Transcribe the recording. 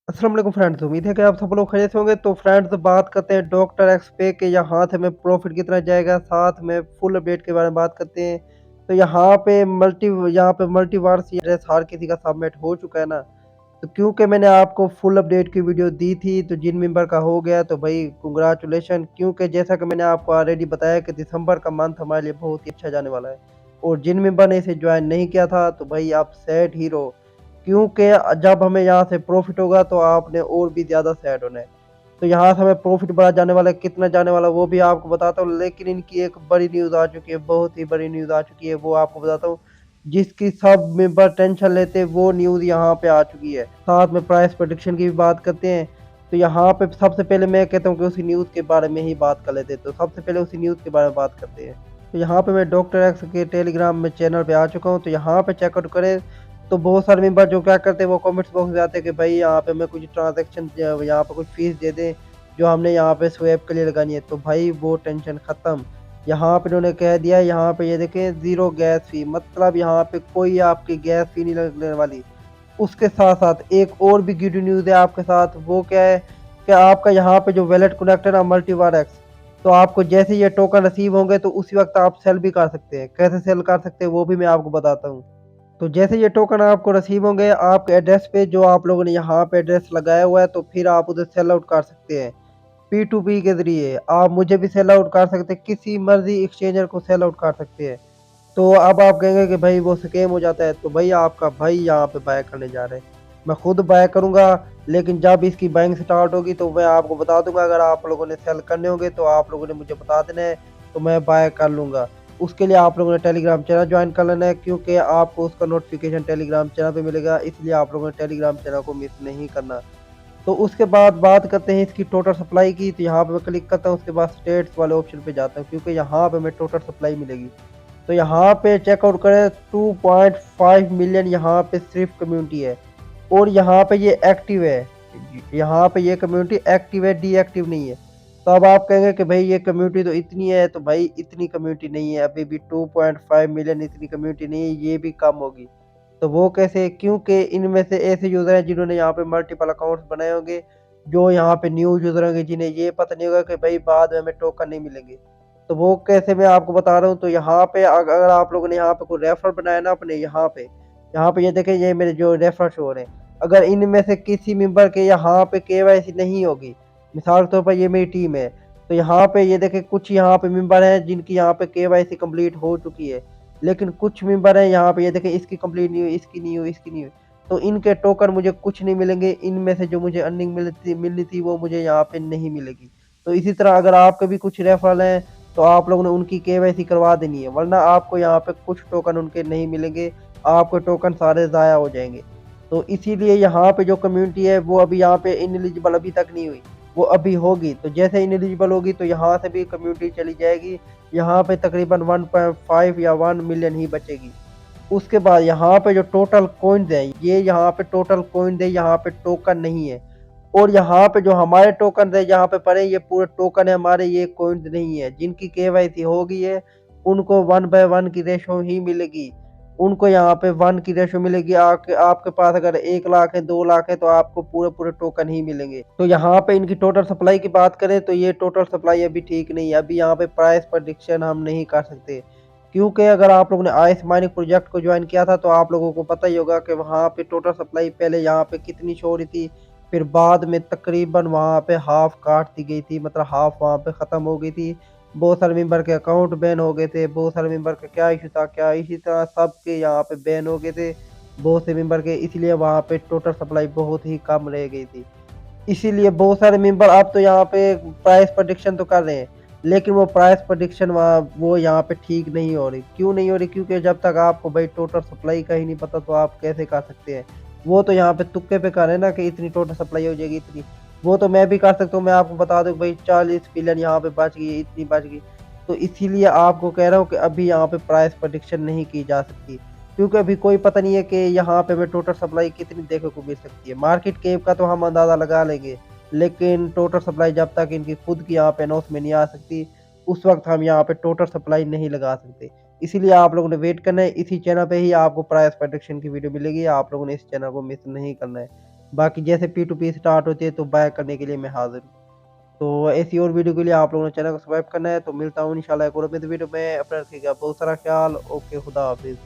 अस्सलाम वालेकुम फ्रेंड्स, उम्मीद है कि आप सब लोग खैरियत से होंगे। तो फ्रेंड्स बात करते हैं डॉक्टर एक्स पे के यहाँ से हमें प्रॉफिट कितना जाएगा, साथ में फुल अपडेट के बारे में बात करते हैं। तो यहाँ पे मल्टीवर्स एड्रेस हर किसी का सबमिट हो चुका है ना। तो क्योंकि मैंने आपको फुल अपडेट की वीडियो दी थी तो जिन मेंबर का हो गया तो भाई कंग्रेचुलेशन, क्योंकि जैसा कि मैंने आपको ऑलरेडी बताया कि दिसंबर का मंथ हमारे लिए बहुत ही अच्छा जाने वाला है। और जिन मेंबर ने इसे ज्वाइन नहीं किया था तो भाई आप सैड ही रहो, क्योंकि जब हमें यहाँ से प्रॉफिट होगा तो आपने और भी ज़्यादा सैड होना है। तो यहाँ से हमें प्रॉफिट बड़ा जाने वाला है, कितना जाने वाला है वो भी आपको बताता हूँ। लेकिन इनकी एक बड़ी न्यूज़ आ चुकी है, बहुत ही बड़ी न्यूज़ आ चुकी है, वो आपको बताता हूँ। जिसकी सब मेंबर टेंशन लेते हैं वो न्यूज़ यहाँ पे आ चुकी है। साथ में प्राइस प्रेडिक्शन की भी बात करते हैं। तो यहाँ पे सबसे पहले मैं कहता हूँ कि उसी न्यूज़ के बारे में ही बात कर लेते हैं। तो सबसे पहले उसी न्यूज़ के बारे में बात करते हैं। तो यहाँ पे मैं डॉक्टर एक्स के टेलीग्राम में चैनल पे आ चुका हूँ। तो यहाँ पे चेकआउट करें। तो बहुत सारे मेंबर जो क्या करते हैं वो कमेंट्स बॉक्स में आते हैं कि भाई यहाँ पे हमें कुछ ट्रांजैक्शन यहाँ पे कुछ फीस दे दें जो हमने यहाँ पे स्वैप के लिए लगानी है। तो भाई वो टेंशन ख़त्म। यहाँ पे उन्होंने कह दिया, यहाँ पे ये देखें ज़ीरो गैस फी, मतलब यहाँ पे कोई आपकी गैस फी नहीं लगने वाली। उसके साथ साथ एक और भी गुड न्यूज़ है आपके साथ, वो क्या है कि आपका यहाँ पे जो वैलेट कनेक्ट है ना मल्टीवार एक्स, तो आपको जैसे ये टोकन रिसीव होंगे तो उसी वक्त आप सेल भी कर सकते हैं। कैसे सेल कर सकते हैं वो भी मैं आपको बताता हूँ। तो जैसे ये टोकन आपको रिसीव होंगे आपके एड्रेस पे, जो आप लोगों ने यहाँ पे एड्रेस लगाया हुआ है, तो फिर आप उधर सेल आउट कर सकते हैं। P2P के ज़रिए आप मुझे भी सेल आउट कर सकते हैं, किसी मर्ज़ी एक्सचेंजर को सेल आउट कर सकते हैं। तो अब आप कहेंगे कि भाई वो स्कैम हो जाता है, तो भाई आपका भाई यहाँ पे बाय करने जा रहे हैं। मैं खुद बाय करूँगा, लेकिन जब इसकी बाइंग स्टार्ट होगी तो मैं आपको बता दूँगा। अगर आप लोगों ने सेल करने होंगे तो आप लोगों ने मुझे बता देना है, तो मैं बाय कर लूँगा। उसके लिए आप लोगों ने टेलीग्राम चैनल ज्वाइन कर लेना है, क्योंकि आपको उसका नोटिफिकेशन टेलीग्राम चैनल पे मिलेगा, इसलिए आप लोगों ने टेलीग्राम चैनल को मिस नहीं करना। तो उसके बाद बात करते हैं इसकी टोटल सप्लाई की। तो यहाँ पे मैं क्लिक करता हूँ, उसके बाद स्टेट्स वाले ऑप्शन पे जाता हूँ, क्योंकि यहाँ पे मैं टोटल सप्लाई मिलेगी। तो यहाँ पे चेकआउट करें 2.5 मिलियन यहाँ पे सिर्फ कम्युनिटी है, और यहाँ पे ये एक्टिव है। यहाँ पे ये कम्युनिटी एक्टिव है, डीएक्टिव नहीं है। तो अब आप कहेंगे कि भाई ये कम्युनिटी तो इतनी है, तो भाई इतनी कम्युनिटी नहीं है, अभी भी 2.5 मिलियन इतनी कम्युनिटी नहीं है, ये भी कम होगी। तो वो कैसे? क्योंकि इनमें से ऐसे यूज़र हैं जिन्होंने यहाँ पे मल्टीपल अकाउंट्स बनाए होंगे, जो यहाँ पे न्यू यूज़र होंगे जिन्हें ये पता नहीं होगा कि भाई बाद में हमें टोकन नहीं मिलेंगे। तो वो कैसे मैं आपको बता रहा हूँ। तो यहाँ पे अगर आप लोगों ने यहाँ पे कोई रेफर बनाया ना अपने यहाँ पे ये देखें, ये मेरे जो रेफर शो हो रहे हैं। अगर इनमें से किसी मेंबर के यहाँ पे केवाईसी नहीं होगी, मिसाल के तौर पर ये मेरी टीम है, तो यहाँ पे ये देखें कुछ यहाँ पे मेंबर हैं जिनकी यहाँ पे केवाईसी कंप्लीट हो चुकी है, लेकिन कुछ मेंबर हैं यहाँ पे ये देखें इसकी कंप्लीट नहीं हुई, इसकी नहीं हुई, इसकी नहीं हुई। तो इनके टोकन मुझे कुछ नहीं मिलेंगे, इनमें से जो मुझे अर्निंग मिलनी थी वो मुझे यहाँ पे नहीं मिलेगी। तो इसी तरह अगर आपके भी कुछ रेफरल हैं तो आप लोगों ने उनकी केवाईसी करवा देनी है, वरना आपको यहाँ पे कुछ टोकन उनके नहीं मिलेंगे, आपके टोकन सारे ज़ाया हो जाएंगे। तो इसीलिए यहाँ पे जो कम्युनिटी है वो अभी यहाँ पे इनएलिजिबल अभी तक नहीं हुई, वो अभी होगी। तो जैसे इनएलिजिबल होगी तो यहाँ से भी कम्युनिटी चली जाएगी, यहाँ पे तकरीबन 1.5 या 1 मिलियन ही बचेगी। उसके बाद यहाँ पे जो टोटल कॉइन्स है, ये यहाँ पे टोटल कॉइन्स है, यहाँ पे टोकन नहीं है। और यहाँ पे जो हमारे टोकन है यहाँ पे पड़े, ये पूरे टोकन है हमारे, ये कॉइन्स नहीं है। जिनकी केवाईसी हो गई है उनको 1/1 की रेशो ही मिलेगी, उनको यहाँ पे 1 की रेशो मिलेगी। आपके पास अगर 1 लाख है, 2 लाख है, तो आपको पूरे पूरे टोकन ही मिलेंगे। तो यहाँ पे इनकी टोटल सप्लाई की बात करें तो ये टोटल सप्लाई अभी ठीक नहीं है, अभी यहाँ पे प्राइस प्रेडिक्शन हम नहीं कर सकते। क्योंकि अगर आप लोगों ने आइस माइनिंग प्रोजेक्ट को ज्वाइन किया था तो आप लोगों को पता ही होगा कि वहाँ पे टोटल सप्लाई पहले यहाँ पे कितनी शो हो रही थी, फिर बाद में तकरीबन वहाँ पे हाफ काट दी गई थी, मतलब हाफ वहाँ पे ख़त्म हो गई थी। बहुत सारे मेंबर के अकाउंट बैन हो गए थे, बहुत सारे मेंबर का क्या इशू था, क्या इसी तरह सबके यहाँ पे बैन हो गए थे बहुत से मेंबर के, इसलिए वहाँ पे टोटल सप्लाई बहुत ही कम रह गई थी। इसीलिए बहुत सारे मेंबर अब तो यहाँ पे प्राइस प्रेडिक्शन तो कर रहे हैं, लेकिन वो प्राइस प्रेडिक्शन वहाँ वो यहाँ पे ठीक नहीं हो रही। क्यों नहीं हो रही? क्योंकि जब तक आपको भाई टोटल सप्लाई का ही नहीं पता तो आप कैसे कर सकते हैं। वो तो यहाँ पे तुक्के पे कर रहे हैं ना कि इतनी टोटल सप्लाई हो जाएगी इतनी। वो तो मैं भी कर सकता हूँ, मैं आपको बता दूँ भाई 40 बिलियन यहाँ पे बच गई, इतनी बच गई। तो इसीलिए आपको कह रहा हूँ कि अभी यहाँ पे प्राइस प्रेडिक्शन नहीं की जा सकती, क्योंकि अभी कोई पता नहीं है कि यहाँ पे हमें टोटल सप्लाई कितनी देखने को मिल सकती है। मार्केट कैप का तो हम अंदाज़ा लगा लेंगे, लेकिन टोटल सप्लाई जब तक इनकी खुद की यहाँ पे अनाउंसमेंट नहीं आ सकती, उस वक्त हम यहाँ पे टोटल सप्लाई नहीं लगा सकते। इसीलिए आप लोगों ने वेट करना है, इसी चैनल पे ही आपको प्राइस प्रेडिक्शन की वीडियो मिलेगी, आप लोगों ने इस चैनल को मिस नहीं करना है। बाकी जैसे P2P स्टार्ट होती है तो बाय करने के लिए मैं हाज़िर हूँ। तो ऐसी और वीडियो के लिए आप लोगों ने चैनल को सब्सक्राइब करना है। तो मिलता हूँ इंशाल्लाह एक और वीडियो में। अपना रखिएगा बहुत सारा ख़्याल। ओके, खुदा हाफ़िज़।